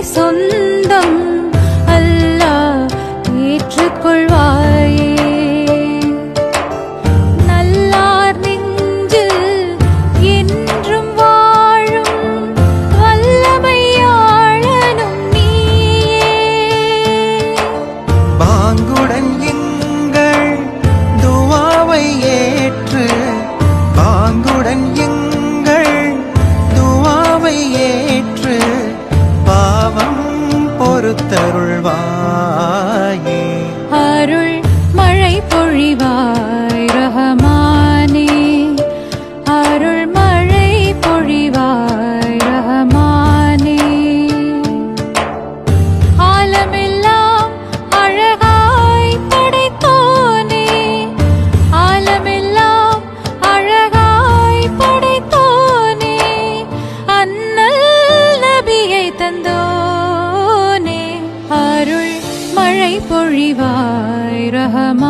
சொந்தம் அல்லாஹ் ஏற்றுக்கொள்வாயே. நல்லார் நெஞ்சில் என்றும் வாழும் வல்லமையாளனும் நீயே. பாங்குடன் எங்கள் துஆவை ஏற்று, பாங்குடன் எங்கள் துஆவை ஏற்று பாவம் பொறுத்தருள்வாயே. அருள் மழை பொழிவாய் ரஹமானே, அருள் மழை பொழிவாய் ரஹமானே. ஆலமெல்லாம் அழகாய் படைத்தோனே, ஆலமெல்லாம் அழகாய் படைத்தோனே, அன்னல் நபியை தந்தோனே. அருள் மழை பொழிவாய் ரஹமானே.